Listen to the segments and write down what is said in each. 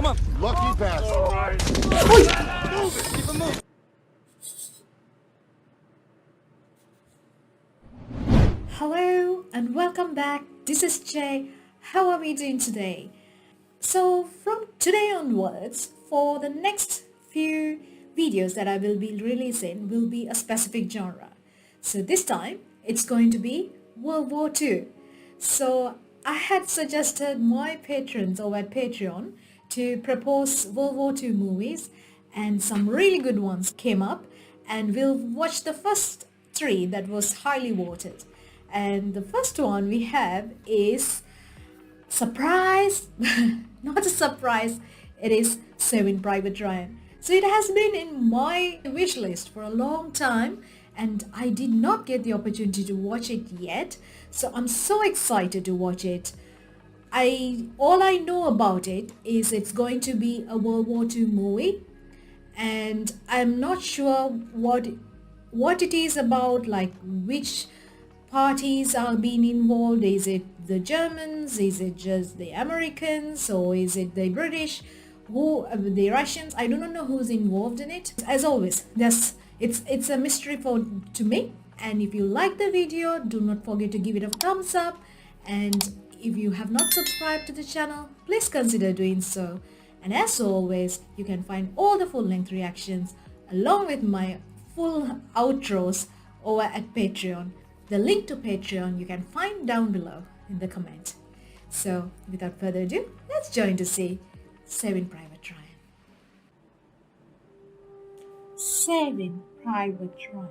on. Lucky bastard. All right. Move it. Keep it moving. Hello and welcome back. This is Jay. How are we doing today? So from today onwards, for the next few videos that I will be releasing will be a specific genre. So this time it's going to be World War II. So I had suggested my patrons over at Patreon to propose World War II movies, and some really good ones came up, and we'll watch the first three that was highly voted. And the first one we have is surprise, not a surprise, it is Saving Private Ryan. So it has been in my wish list for a long time and I did not get the opportunity to watch it yet. So I'm so excited to watch it. All I know about it is it's going to be a World War II movie, and I'm not sure what it is about, like which parties are being involved. Is it the Germans? Is it just the Americans? Or is it the British? The Russians? I don't know who's involved in it. As always, it's a mystery to me. And if you like the video, do not forget to give it a thumbs up. And if you have not subscribed to the channel, please consider doing so. And as always, you can find all the full-length reactions along with my full outros over at Patreon. The link to Patreon you can find down below in the comment. So without further ado, let's join to see Saving Private Ryan. Saving Private Ryan.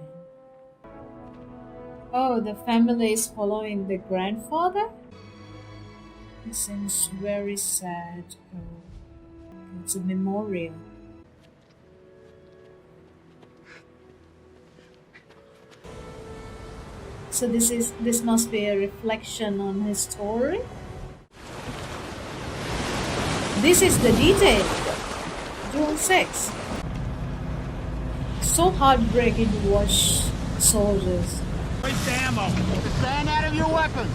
Oh, the family is following the grandfather? He seems very sad. Oh, it's a memorial. So this must be a reflection on his story. This is the detail. June 6. So heartbreaking to watch soldiers. Waste the ammo. Stand out of your weapons.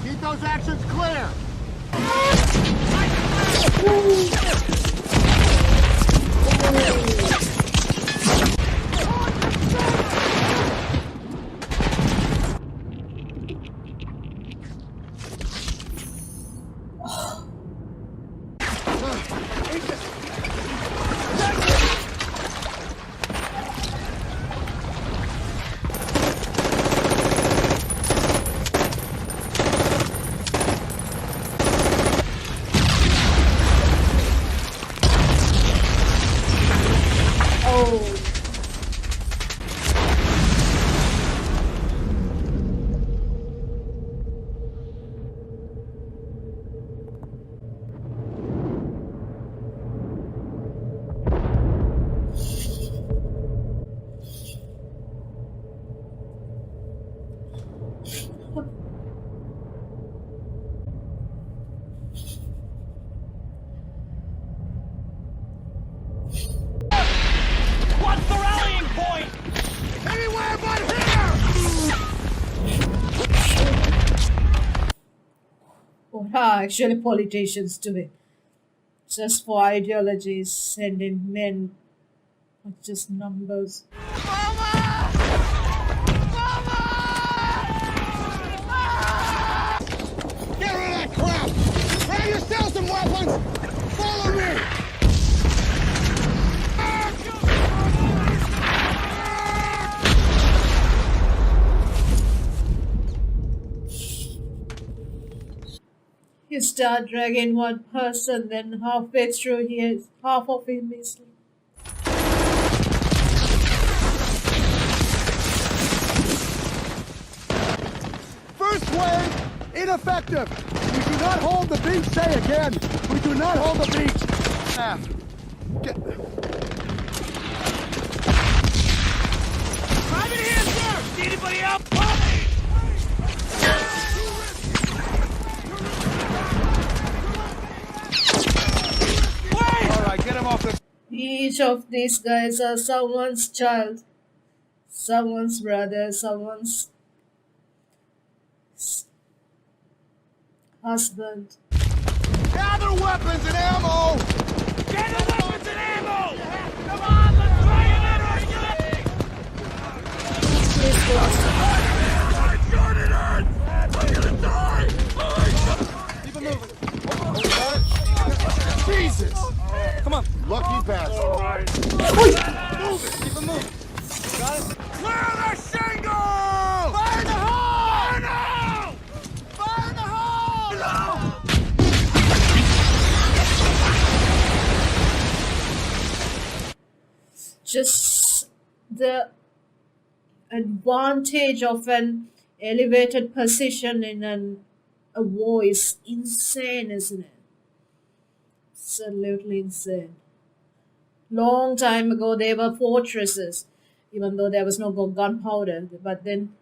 Keep those actions clear. What's the rallying point? Anywhere but here! What are actually politicians doing? Just for ideologies, sending men, not just numbers. Mama! Mama! Get rid of that crap! Grab yourself some weapons! Follow me! You start dragging one person, then halfway through half of him is. First wave, ineffective. We do not hold the beach. Say again. We do not hold the beach. Private here, sir. See anybody out? All right, get him off the. Each of these guys are someone's child, someone's brother, someone's husband. Gather weapons and ammo! Get the weapons and ammo! Come on, let's try another! Keep it moving. Jesus! Come on. Lucky bastard. Keep it moving. Got it? Clear the shingle! Fire in the hole! Fire now! Fire in the hole! No! Just the advantage of an elevated position in a war is insane, isn't it? Absolutely insane. Long time ago, there were fortresses, even though there was no gunpowder. But then,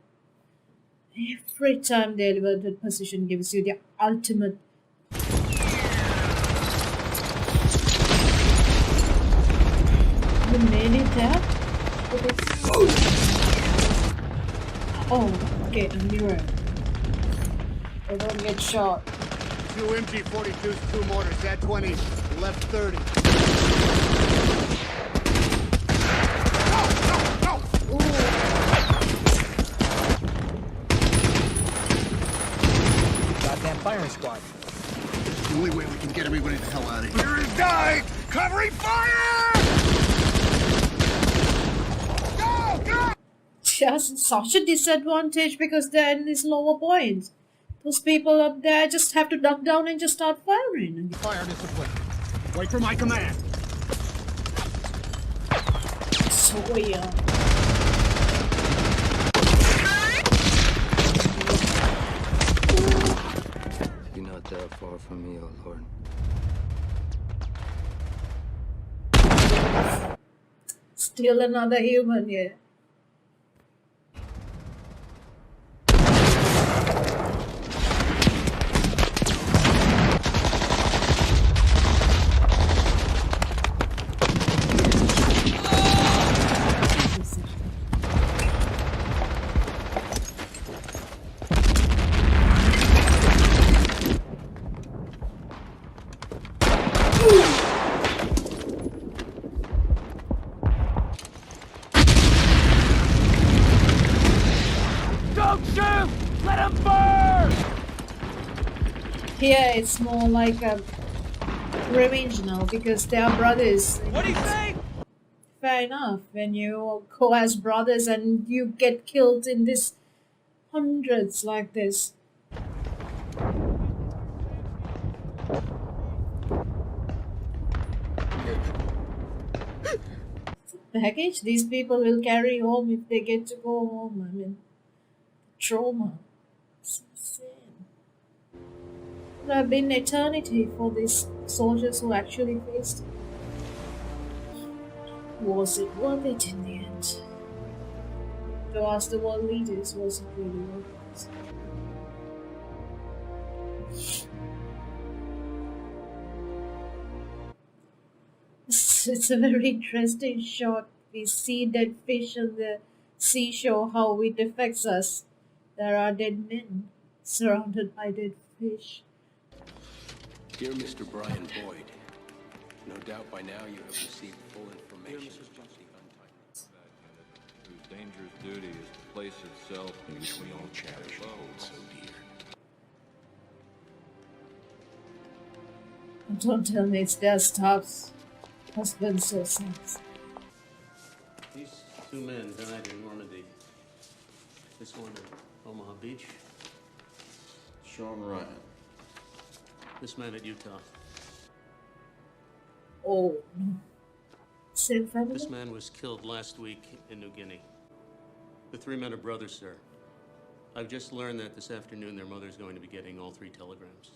every time the elevated position gives you the ultimate. You made it there? Oh, okay, a mirror. I don't get shot. 2 MG-42s, 2 mortars, add 20, left 30. Ooh. Goddamn firing squad. The only way we can get everybody the hell out of here. Here is dying! Covering fire! Go! Go! Just such a disadvantage because they're in these lower points. Those people up there just have to duck down and just start firing. Fire discipline. Wait for my command. So yeah. You're not that far from me, oh Lord. Still another human here. Don't shoot! Let him burn! Here it's more like a revenge now because they are brothers. What do you say? Fair enough. When you go as brothers and you get killed in this hundreds like this. Package these people will carry home if they get to go home. I mean, trauma. It's insane. It would have been eternity for these soldiers who actually faced it. Was it worth it in the end? To ask the world leaders, was it really worth it? It's a very interesting shot. We see dead fish on the seashore, how it affects us. There are dead men surrounded by dead fish. Dear Mr. Brian Boyd, no doubt by now you have received full information about the untimely whose dangerous duty is to place itself in which we all cherish and hold so dear. Don't tell me it's their staff's husbands or sons. These 2 men died in Normandy. This one in Omaha Beach. Sean Ryan. This man at Utah. Oh, no. Same family? This man was killed last week in New Guinea. The 3 men are brothers, sir. I've just learned that this afternoon their mother's going to be getting all 3 telegrams.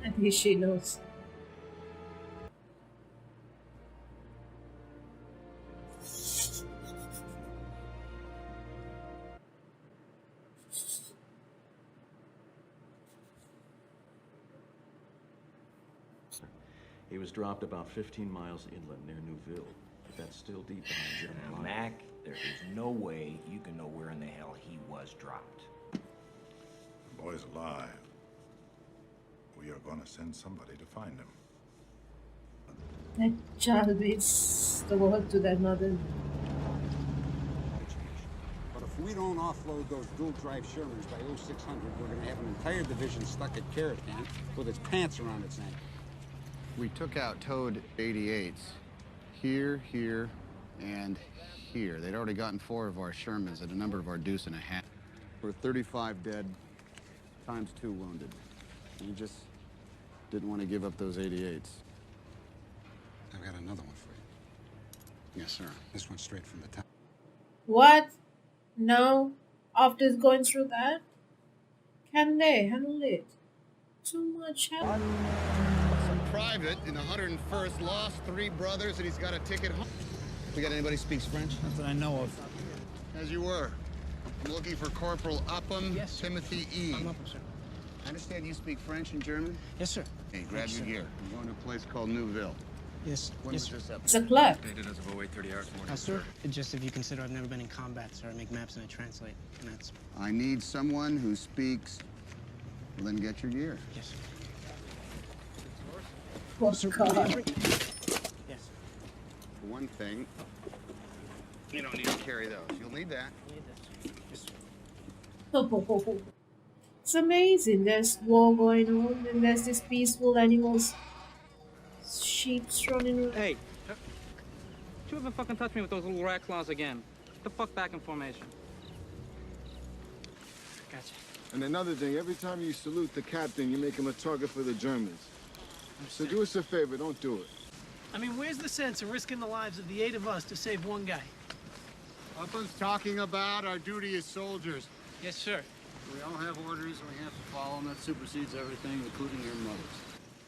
I think she knows. He was dropped about 15 miles inland near Neuville, but that's still deep behind German Now, lines. Mac, there is no way you can know where in the hell he was dropped. The boy's alive. we are going to send somebody to find him. That child means the world to their mother. But if we don't offload those dual-drive Shermans by 0600, we're going to have an entire division stuck at Carrot Can with its pants around its ankle. We took out towed 88s. Here, here, and here. They'd already gotten 4 of our Shermans and a number of our deuce and a half. We're 35 dead, times 2 wounded. We just didn't want to give up those 88s. I've got another one for you. Yes, sir. This one's straight from the town. What? No? After going through that? Can they handle it? Too much help. Some private in the 101st lost 3 brothers and he's got a ticket home. We got anybody speaks French? Not that I know of. As you were. I'm looking for Corporal Upham, Yes, sir. Timothy E. I'm Upham, sir. I understand you speak French and German? Yes, sir. Hey, grab your gear. I'm going to a place called Newville. Yes, When yes, was sir. this up? It's a club. Dated as of 08:30 hours morning. Sir, just if you consider I've never been in combat, sir. I make maps and I translate, and that's... I need someone who speaks. Well, then get your gear. Yes, sir. Oh, Sir, God. yes. For one thing, you don't need to carry those. You'll need that. Yes, sir. It's amazing. There's war going on, and there's these peaceful animals, sheep's running around. Hey, don't you ever fucking touch me with those little rat claws again? Get the fuck back in formation. Gotcha. And another thing, every time you salute the captain, you make him a target for the Germans. So do us a favor, don't do it. I mean, where's the sense of risking the lives of the 8 of us to save one guy? Upham's talking about our duty as soldiers. Yes, sir. We all have orders and we have to follow them. That supersedes everything, including your mother's.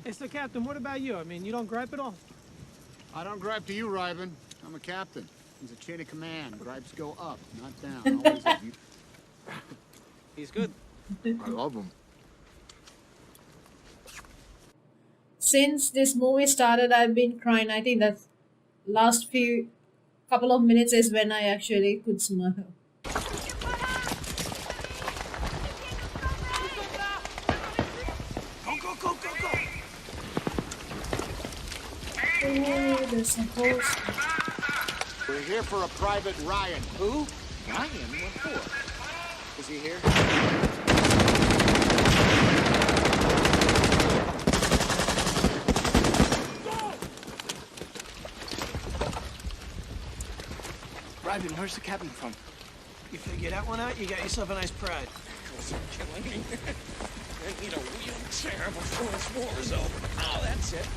Hey, so Captain, what about you? I mean, you don't gripe at all? I don't gripe to you, Ryben. I'm a captain. He's a chain of command. Gripes go up, not down. Always up. He's good. I love him. Since this movie started, I've been crying. I think that last couple of minutes is when I actually could smile. Oh, there's a host. We're here for a Private Ryan. Who? Ryan? What for? Is he here? Ryben, where's the captain from? You figure that one out, you got yourself a nice pride. They're killing me. I need a wheelchair before this war is over. Oh, that's it.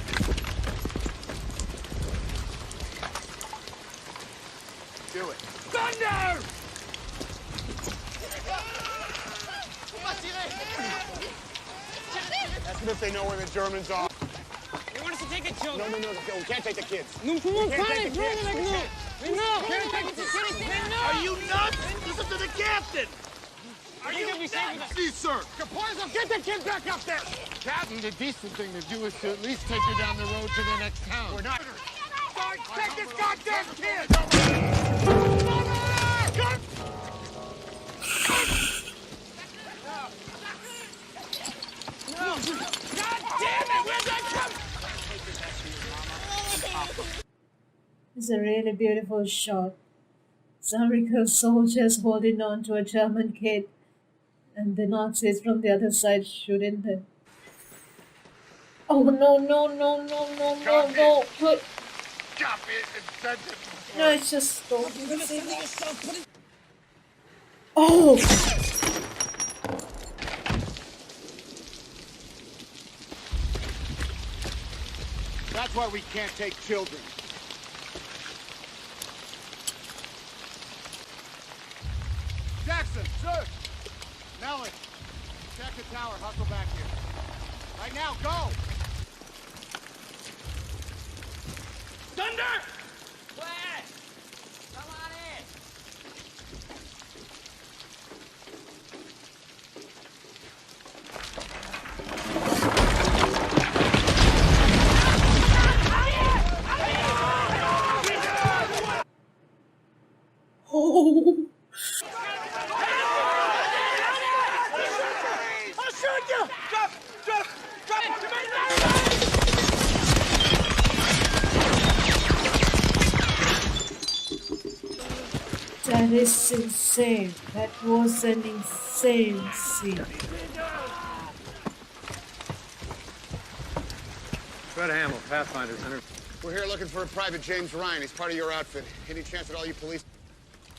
Do it. Thunder! Ask them if they know where the Germans are. You want us to take the children? No, we can't take the kids. No, We can't take the kids. Are you nuts? Listen to the captain! Are you nuts? See, sir. Capuzzo, get the kid back up there! Captain, the decent thing to do is to at least take her down the road to the next town. We're not. Sarge, take this goddamn kid! God damn it! Where'd that come? It's a really beautiful shot. Some American soldiers holding on to a German kid, and the Nazis from the other side shooting them. Oh no! Put. Stop it and send it. No, it's just don't. Oh! That's why we can't take children. Jackson, sir. Melon, check the tower. Hustle back here. Right now, go. Thunder! Where? Come on in. Oh! I'll shoot you! Drop! That is insane. That was an insane scene. Fred Hamill, Pathfinder Center. We're here looking for a Private James Ryan. He's part of your outfit. Any chance at all you police?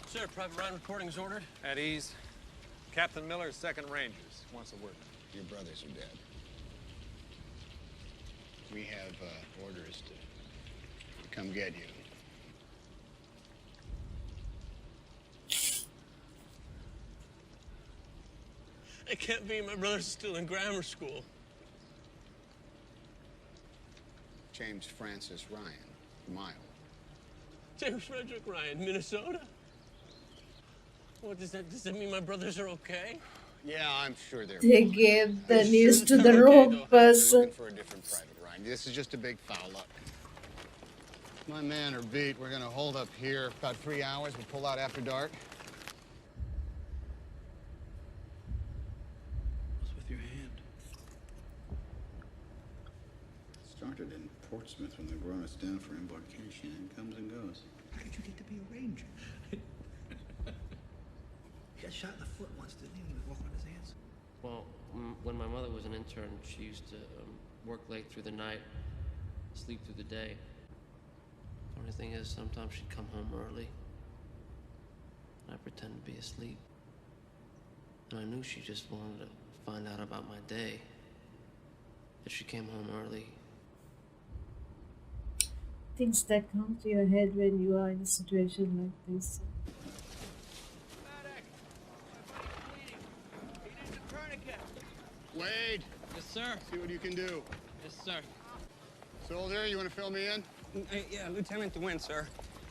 Sir, Private Ryan recording is ordered. At ease. Captain Miller, 2nd Rangers. Wants a word. Your brothers are dead. We have orders to come get you. It can't be. My brother's still in grammar school. James Francis Ryan, from Iowa. James Frederick Ryan, Minnesota? What does that mean my brothers are okay? Yeah, I'm sure they're They fine. gave the news to the wrong person. Looking for a different Private Ryan. This is just a big foul up. My men are beat. We're gonna hold up here about 3 hours. We'll pull out after dark. What's with your hand? Started in Portsmouth when they brought us down for embarkation. It comes and goes. How did you get to be a ranger? He got shot in the foot once, didn't he? When he was walking on his hands. Well, when my mother was an intern, she used to work late through the night, sleep through the day. The only thing is, sometimes she'd come home early, and I'd pretend to be asleep. And I knew she just wanted to find out about my day. That she came home early. Things that come to your head when you are in a situation like this. Wade. Yes, sir. See what you can do. Yes, sir. Soldier, you want to fill me in? Yeah, Lieutenant DeWin, sir.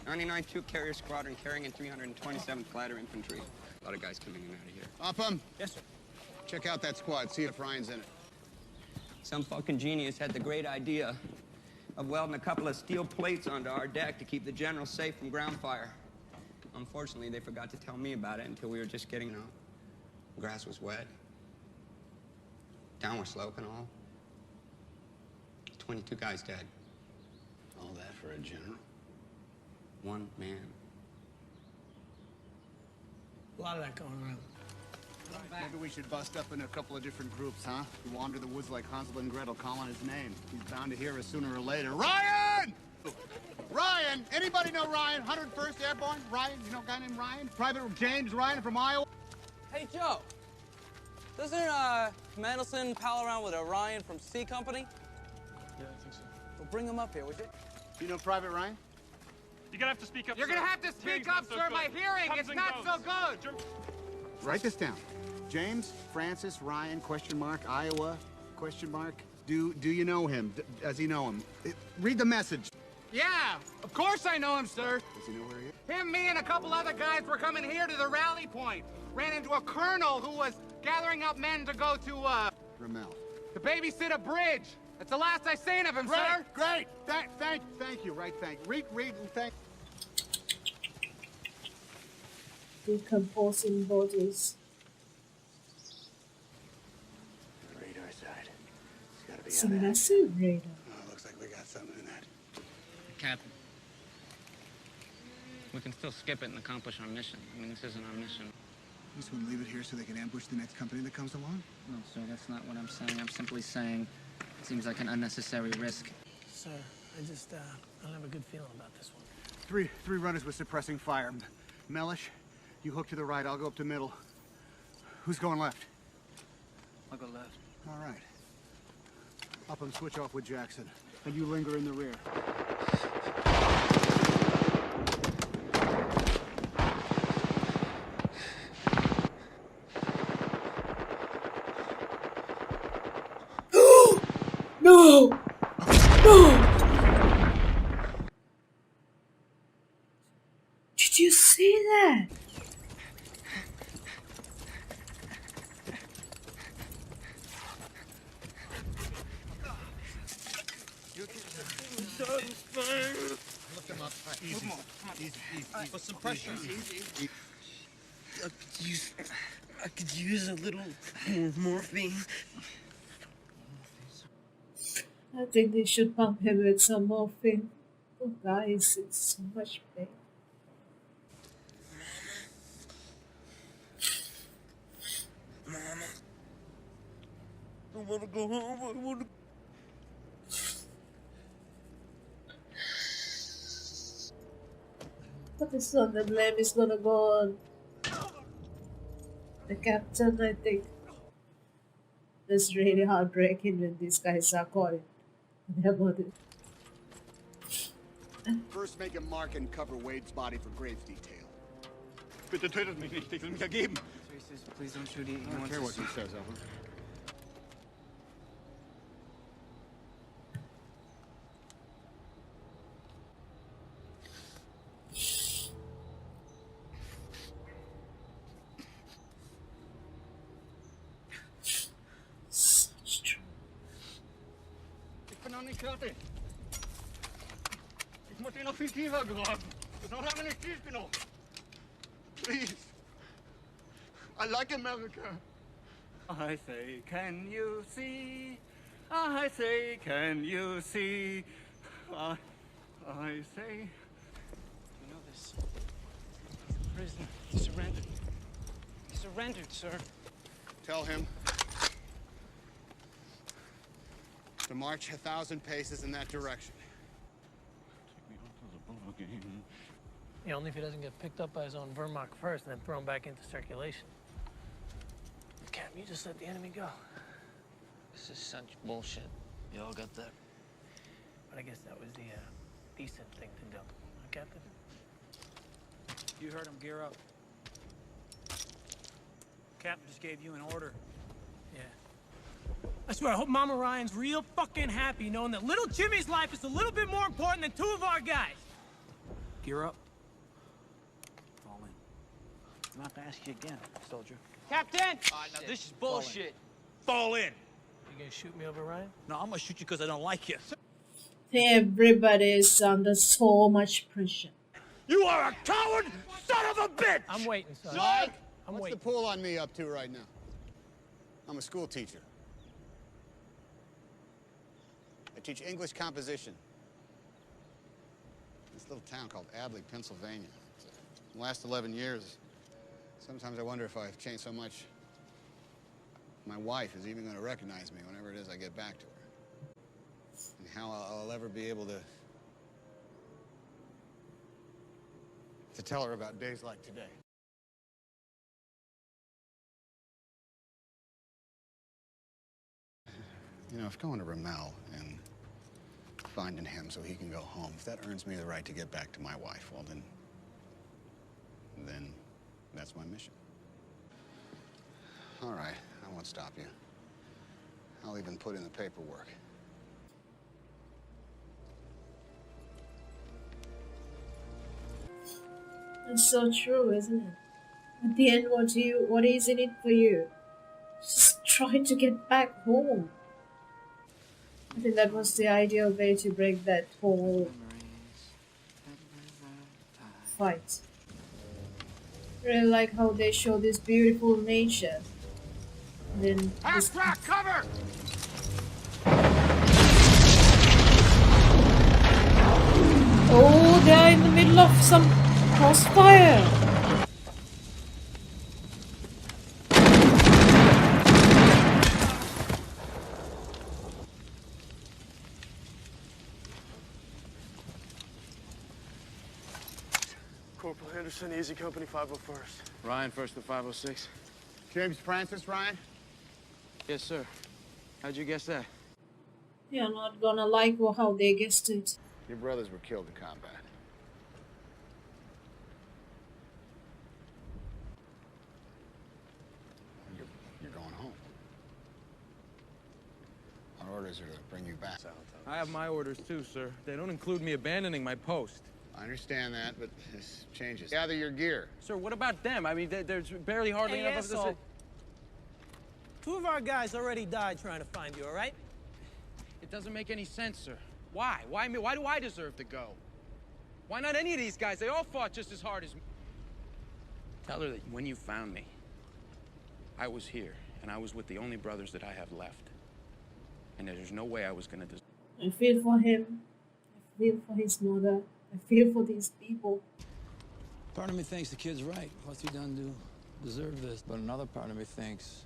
99 2-carrier squadron carrying in 327th Glider Infantry. A lot of guys coming in and out of here. Upham. Yes, sir. Check out that squad. See if Ryan's in it. Some fucking genius had the great idea of welding a couple of steel plates onto our deck to keep the general safe from ground fire. Unfortunately, they forgot to tell me about it until we were just getting out. Grass was wet. Downward slope and all. 22 guys dead. All that for a general? One man. A lot of that going around. Maybe we should bust up in a couple of different groups, huh? We wander the woods like Hansel and Gretel, calling his name. He's bound to hear us sooner or later. Ryan! Ryan! Anybody know Ryan? 101st Airborne? Ryan? You know a guy named Ryan? Private James Ryan from Iowa? Hey, Joe. Doesn't Mandelson pal around with Orion from C Company? Yeah, I think so. Well, bring him up here, would you? You know Private Ryan? You're gonna have to speak up, You're sir. gonna have to speak Hearing's up, not so sir. good. My hearing Comes is and not goes. so good. Write this down. James Francis Ryan, question mark, Iowa, question mark. Do you know him? Does he know him? Read the message. Yeah, of course I know him, sir. Does he know where he is? Him, me, and a couple other guys were coming here to the rally point. Ran into a colonel who was gathering up men to go to, Ramel. to babysit a bridge. That's the last I seen of him, sir. Great! Thank you, right, thank. Read, thank. Decomposing bodies. Radar side. It's gotta be It's a massive radar. Oh, looks like we got something in that. Captain, we can still skip it and accomplish our mission. I mean, this isn't our mission. You just want to leave it here so they can ambush the next company that comes along? No, sir, that's not what I'm saying. I'm simply saying it seems like an unnecessary risk. Sir, I just, I don't have a good feeling about this one. Three runners with suppressing fire. Mellish, you hook to the right, I'll go up to middle. Who's going left? I'll go left. All right. Upham, switch off with Jackson. And you linger in the rear. No! No! Did you see that? Lift him up. Easy. Come on. Easy. Put some pressure. Easy. I could use a little more morphine. I think they should pump him with some morphine. Oh guys, it's so much pain. Mama. I want to go home. I want to... But it's not the blame is gonna go on the captain, I think. It's really heartbreaking when these guys are caught their mother. First, make a mark and cover Wade's body for graves detail. Bitte tötet mich nicht, ich will mich ergeben. Please don't shoot. He I don't wants care to what he says, Elvin. Such true. Ich bin noch nicht fertig. Ich muss ihn noch viel tiefer graben. Ist noch lange nicht tief genug. Please. I like America. I say, can you see? I say, can you see? I say. You know this. He's a prisoner. He surrendered. He surrendered, sir. Tell him to march 1,000 paces in that direction. Yeah, only if he doesn't get picked up by his own Vermont first and then thrown back into circulation. Cap, you just let the enemy go. This is such bullshit. You all got that? But I guess that was the decent thing to do. Huh, Captain? You heard him, gear up. Captain just gave you an order. Yeah. I swear, I hope Mama Ryan's real fucking happy knowing that little Jimmy's life is a little bit more important than 2 of our guys. Gear up. Fall in. I'm not gonna ask you again, soldier. Captain! Now this is bullshit. Fall in. You gonna shoot me over Ryan? No, I'm gonna shoot you because I don't like you. Everybody is under so much pressure. You are a coward, son of a bitch! I'm waiting, son. Mike, I'm what's waiting. the pull on me up to right now? I'm a school teacher. I teach English composition. This little town called Abley, Pennsylvania. In the last 11 years, sometimes I wonder if I've changed so much, my wife is even going to recognize me whenever it is I get back to her. And how I'll ever be able to tell her about days like today. You know, if going to Ramel and finding him so he can go home, if that earns me the right to get back to my wife, well, then that's my mission. All right, I won't stop you. I'll even put in the paperwork. It's so true, isn't it? At the end, what is in it for you? Just try to get back home. I think that was the ideal way to break that whole fight. Really like how they show this beautiful nature. Then this Half-track cover! oh, they're in the middle of some crossfire. Corporal Henderson, Easy Company 501st. Ryan, first to 506. James Francis, Ryan? Yes, sir. How'd you guess that? You're not gonna like how they guessed it. Your brothers were killed in combat. You're going home. Our orders are to bring you back. I have my orders too, sir. They don't include me abandoning my post. I understand that, but this changes. Gather your gear. Sir, what about them? I mean, there's barely hardly enough of this. 2 of our guys already died trying to find you, all right? It doesn't make any sense, sir. Why? Why me? Why do I deserve to go? Why not any of these guys? They all fought just as hard as me. Tell her that when you found me, I was here, and I was with the only brothers that I have left. And there's no way I was gonna I feel for him. I feel for his mother. I feel for these people. Part of me thinks the kid's right. What's he done to deserve this? But another part of me thinks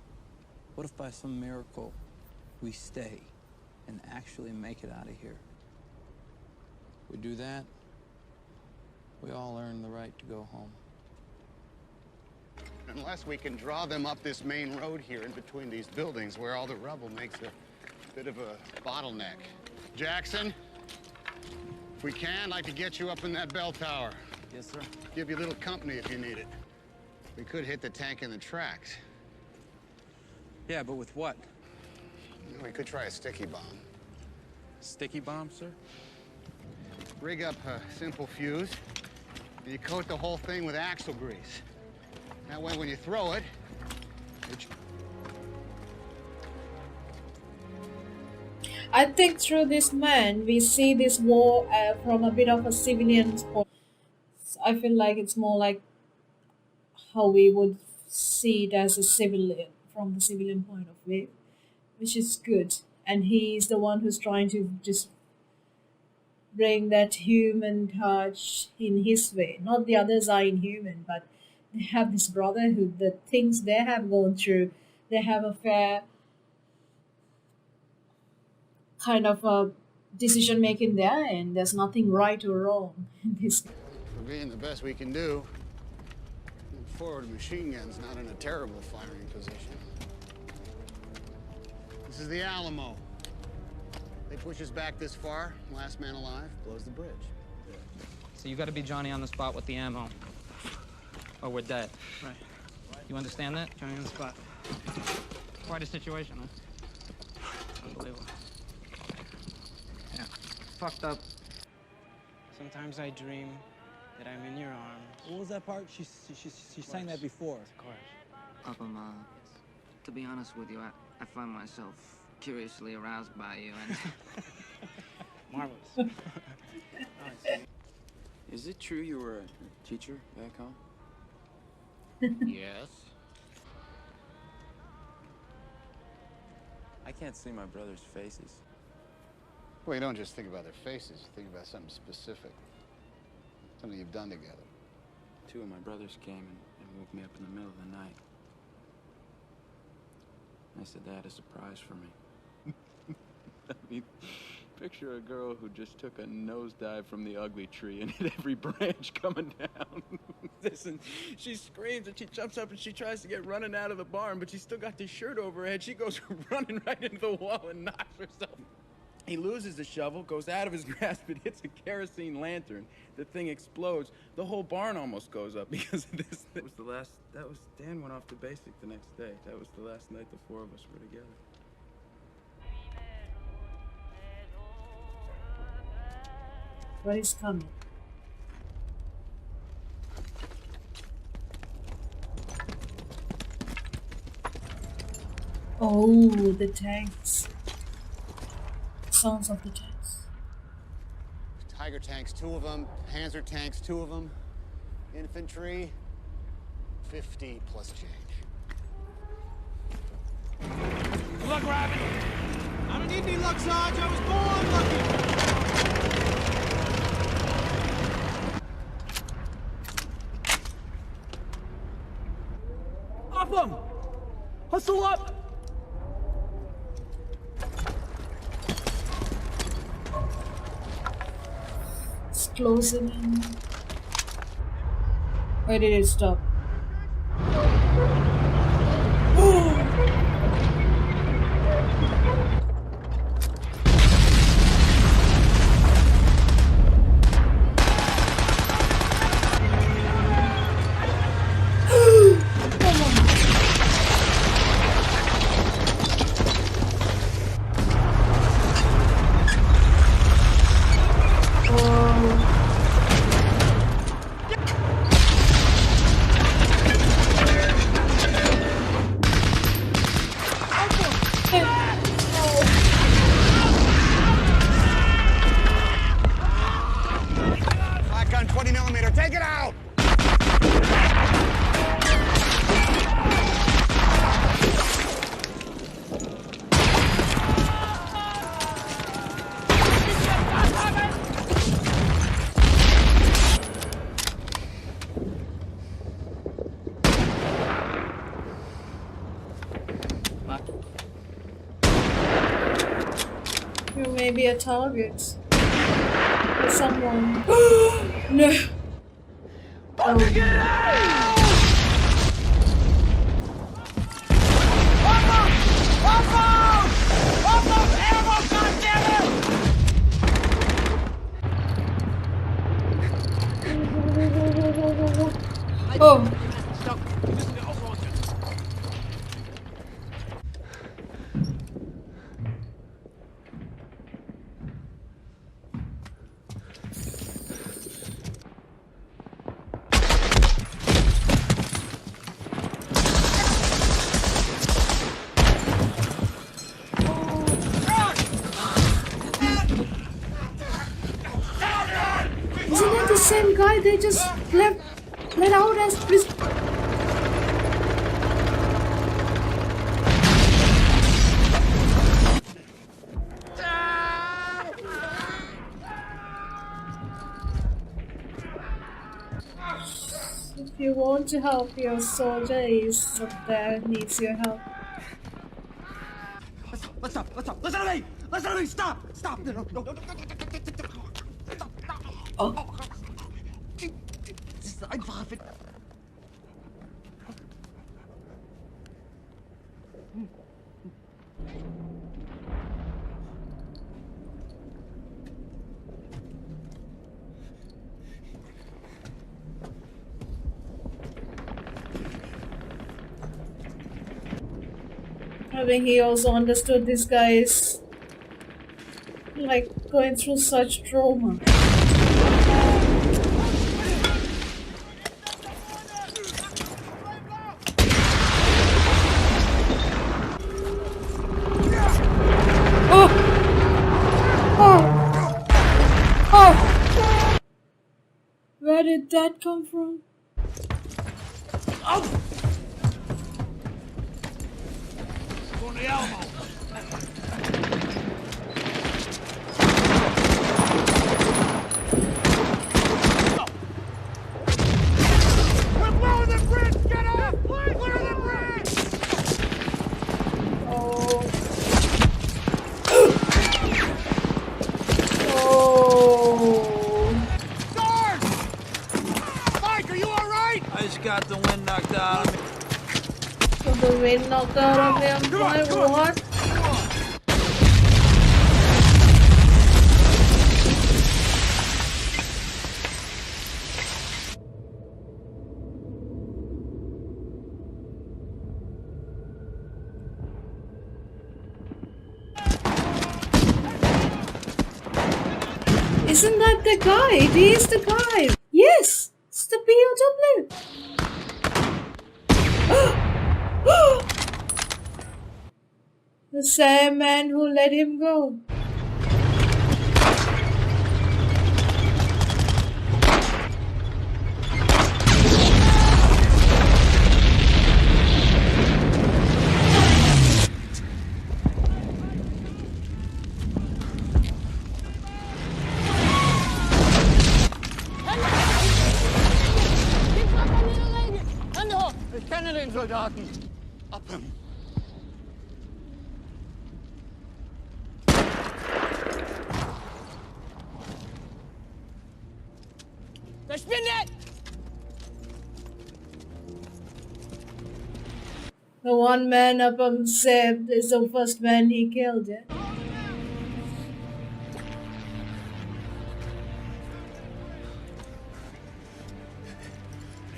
What if by some miracle we stay and actually make it out of here? We do that, we all earn the right to go home. Unless we can draw them up this main road here in between these buildings where all the rubble makes a bit of a bottleneck. Jackson, if we can, I'd like to get you up in that bell tower. Yes, sir. Give you a little company if you need it. We could hit the tank in the tracks. Yeah, but with what? We could try a sticky bomb. Sticky bomb, sir? Rig up a simple fuse, and you coat the whole thing with axle grease. That way, when you throw it, I think through this man, we see this war from a bit of a civilian point. I feel like it's more like how we would see it as a civilian, from the civilian point of view, which is good. And he's the one who's trying to just bring that human touch in his way. Not the others are inhuman, but they have this brotherhood, the things they have gone through, they have a fair kind of a decision making there, and there's nothing right or wrong in this. we're being the best we can do. The forward machine gun's not in a terrible firing position. This is the Alamo. They push us back this far, last man alive blows the bridge. So you got to be Johnny on the spot with the ammo, or we're dead. Right. You understand that? Johnny on the spot. Quite a situation, huh? Unbelievable. Yeah. Fucked up. Sometimes I dream that I'm in your arms. What was that part? She sang that before. Of course. Upham, to be honest with you, I find myself curiously aroused by you and... Marvelous. Is it true you were a teacher back home? Yes. I can't see my brother's faces. Well, you don't just think about their faces, you think about something specific. Something you've done together. Two of my brothers came and woke me up in the middle of the night. I said they had a surprise for me. I mean, picture a girl who just took a nosedive from the ugly tree and hit every branch coming down. Listen, she screams and she jumps up and she tries to get running out of the barn, but she's still got this shirt over her head. She goes running right into the wall and knocks herself. He loses the shovel, goes out of his grasp, it hits a kerosene lantern. The thing explodes. The whole barn almost goes up because of this. Dan went off to basic the next day. That was the last night the four of us were together. What is coming? Oh, the tanks. Sounds of the tanks. Tiger tanks, 2 of them. Panzer tanks, 2 of them. Infantry, 50 plus change. Good luck, Rabbit. I don't need any luck, Sarge. I was born lucky. Upham! Hustle up! It's closing in. Where did it stop? may be a target for someone. No. Oh. Isn't that the same guy they just let out as If you want to help your soldier, is up there, needs your help. Listen to me! Listen to me! Stop! Stop! No. Oh. Einfach. I think he also understood this guy is like going through such trauma. Where did that come from? Oh! On the elbow. We're blowing the bridge! Get off! Please clear the bridge! Oh. Oh. Guard! Mike, are you alright? I just got the wind knocked out of me. So the wind knocked out of him. By what? Isn't that the guy? He is the guy. Yes, it's the POW. The same man who let him go. Ich kenne den Soldaten. Abhängen. Verschwindet! The one man up on saved is the first man he killed. Yeah?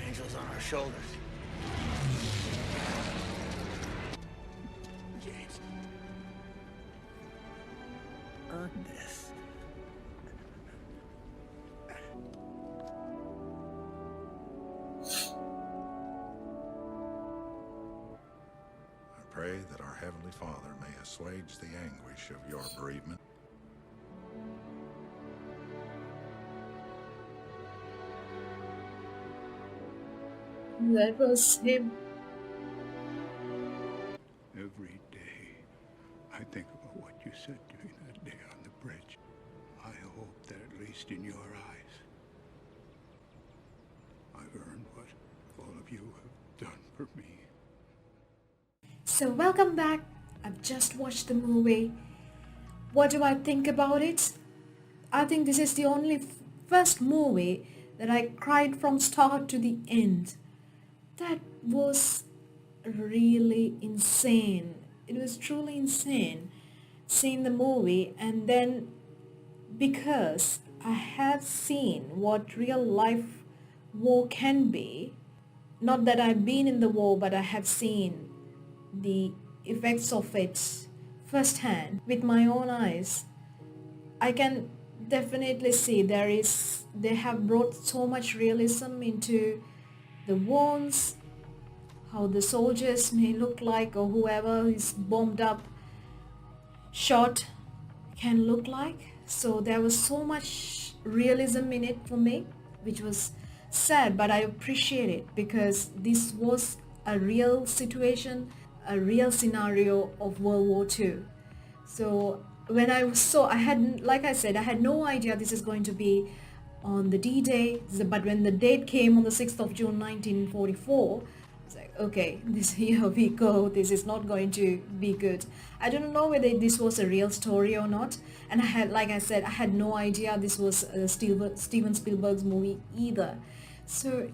Angels on our shoulders. James. Earn this. I pray that our Heavenly Father may assuage the anguish of your bereavement. That was him. Every day, I think about what you said to me that day on the bridge. I hope that at least in your eyes, I've earned what all of you have done for me. So welcome back. I've just watched the movie. what do I think about it? I think this is the only first movie that I cried from start to the end. That was really insane. It was truly insane seeing the movie, and then because I have seen what real life war can be, not that I've been in the war, but I have seen the effects of it firsthand with my own eyes. I can definitely see they have brought so much realism into the wounds, how the soldiers may look like, or whoever is bombed up, shot, can look like. So there was so much realism in it for me, which was sad, but I appreciate it because this was a real situation, a real scenario of World War II. So when I had, like I said, I had no idea this is going to be on the D-Day, but when the date came on the 6th of June 1944, I was like, okay, here we go, this is not going to be good. I don't know whether this was a real story or not, and I had, like I said, I had no idea this was Steven Spielberg's movie either. So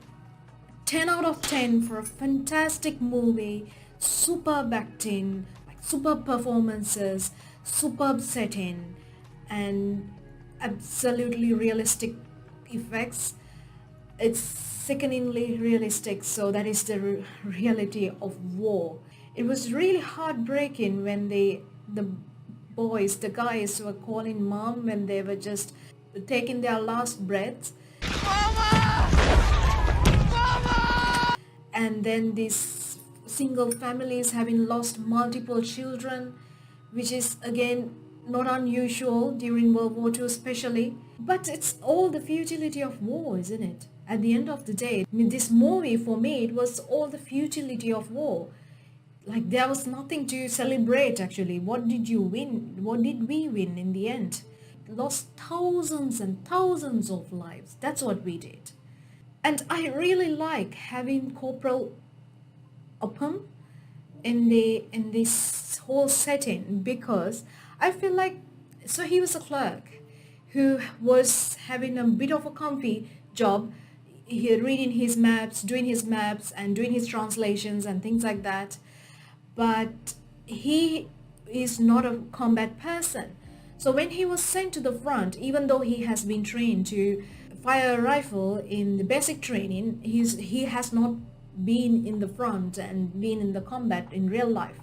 10 out of 10 for a fantastic movie, superb acting, superb performances, superb setting, and absolutely realistic effects. It's sickeningly realistic, so that is the reality of war. It was really heartbreaking when the boys, the guys were calling mom when they were just taking their last breaths. Mama! Mama! And then these single families having lost multiple children, which is again not unusual during World War II especially. But it's all the futility of war, isn't it? At the end of the day, I mean, this movie for me, it was all the futility of war. Like there was nothing to celebrate actually. What did you win? What did we win in the end? Lost thousands and thousands of lives. That's what we did. And I really like having Corporal Upham in this whole setting, because I feel like, so he was a clerk who was having a bit of a comfy job, reading his maps, doing his maps and doing his translations and things like that. But he is not a combat person. So when he was sent to the front, even though he has been trained to fire a rifle in the basic training, he has not been in the front and been in the combat in real life.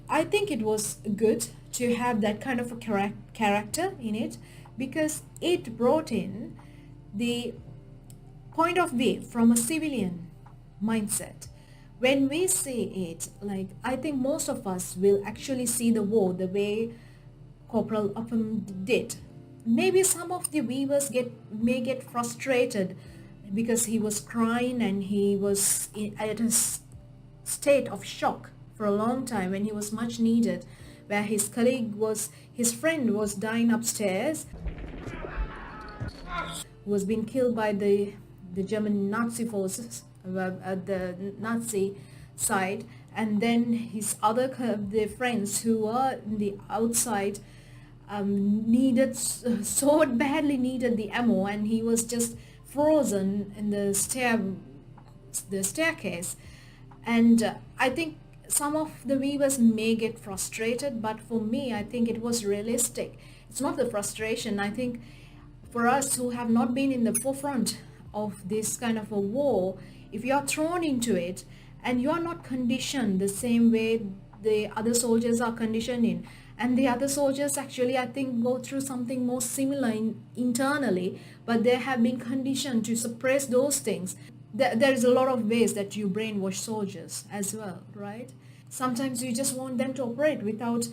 I think it was good to have that kind of a character in it, because it brought in the point of view from a civilian mindset. When we see it, like, I think most of us will actually see the war the way Corporal Upham did. Maybe some of the viewers may get frustrated because he was crying and he was at a state of shock for a long time when he was much needed, where his friend was dying upstairs, who was being killed by the German Nazi forces at the Nazi side, and then his the friends who were in the outside so badly needed the ammo, and he was just frozen in the staircase. And I think some of the viewers may get frustrated, but for me, I think it was realistic. It's not the frustration. I think for us who have not been in the forefront of this kind of a war, if you are thrown into it and you are not conditioned the same way the other soldiers are conditioned in, and the other soldiers actually, I think, go through something more similar internally, but they have been conditioned to suppress those things. There is a lot of ways that you brainwash soldiers as well, right? Sometimes you just want them to operate without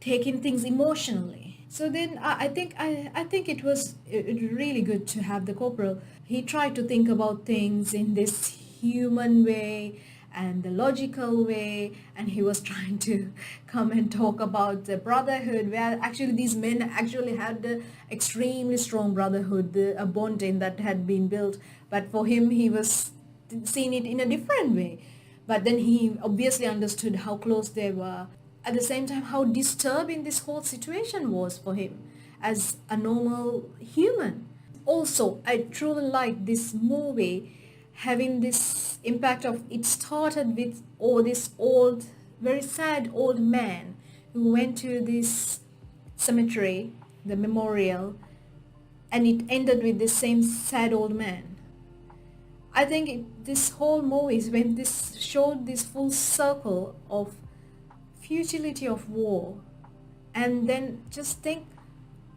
taking things emotionally. So then I think it was really good to have the corporal. He tried to think about things in this human way and the logical way, and he was trying to come and talk about the brotherhood, where actually these men actually had the extremely strong brotherhood, a bonding that had been built, but for him he was seeing it in a different way. But then he obviously understood how close they were at the same time how disturbing this whole situation was for him as a normal human. Also, I truly like this movie having this impact of it started with this old, very sad old man who went to this cemetery, the memorial, and it ended with this same sad old man. I think this whole movie is when this showed this full circle of futility of war, and then just think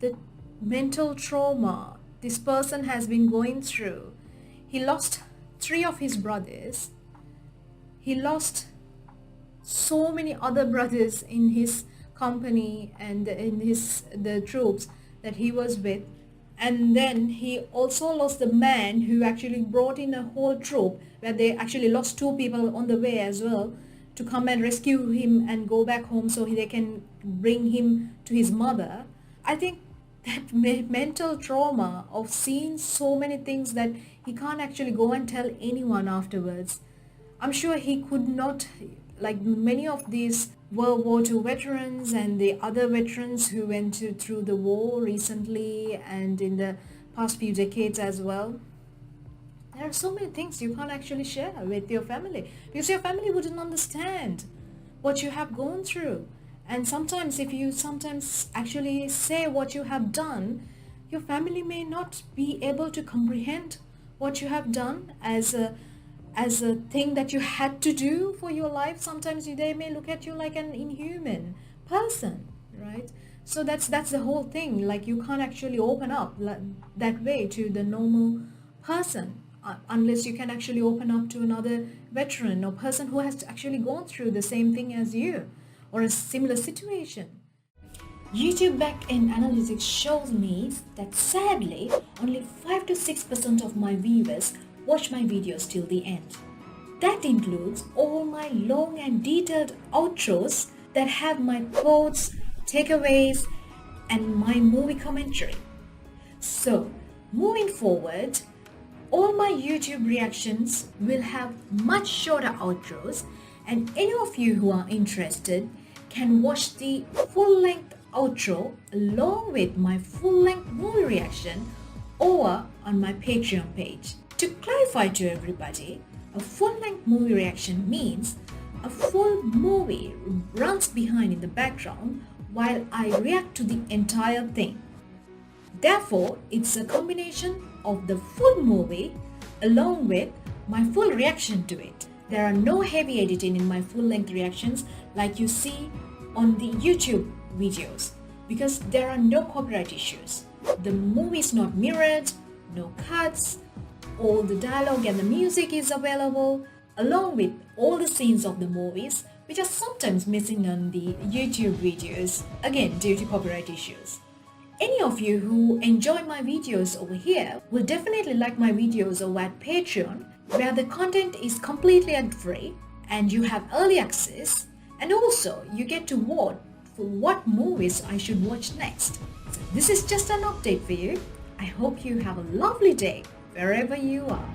the mental trauma this person has been going through. He lost 3 of his brothers. He lost so many other brothers in his company and in the troops that he was with. And then he also lost the man who actually brought in a whole troop, where they actually lost 2 people on the way as well, to come and rescue him and go back home so they can bring him to his mother. I think that mental trauma of seeing so many things that he can't actually go and tell anyone afterwards. I'm sure he could not, like many of these World War II veterans and the other veterans who went through the war recently and in the past few decades as well. There are so many things you can't actually share with your family because your family wouldn't understand what you have gone through. And sometimes if you actually say what you have done, your family may not be able to comprehend what you have done as a thing that you had to do for your life. Sometimes they may look at you like an inhuman person, right? So that's the whole thing. Like, you can't actually open up that way to the normal person unless you can actually open up to another veteran or person who has actually gone through the same thing as you or a similar situation. YouTube back-end analytics shows me that sadly only 5 to 6% of my viewers watch my videos till the end. That includes all my long and detailed outros that have my quotes, takeaways, and my movie commentary. So, moving forward, all my YouTube reactions will have much shorter outros, and any of you who are interested can watch the full-length outro along with my full-length movie reaction over on my Patreon page. To clarify to everybody, a full-length movie reaction means a full movie runs behind in the background while I react to the entire thing. Therefore, it's a combination of the full movie along with my full reaction to it. There are no heavy editing in my full-length reactions like you see on the YouTube videos because there are no copyright issues. The movie is not mirrored, no cuts, all the dialogue and the music is available along with all the scenes of the movies, which are sometimes missing on the YouTube videos, again due to copyright issues. Any of you who enjoy my videos over here will definitely like my videos over at Patreon, where the content is completely ad-free and you have early access, and also you get to vote for what movies I should watch next. So this is just an update for you. I hope you have a lovely day wherever you are.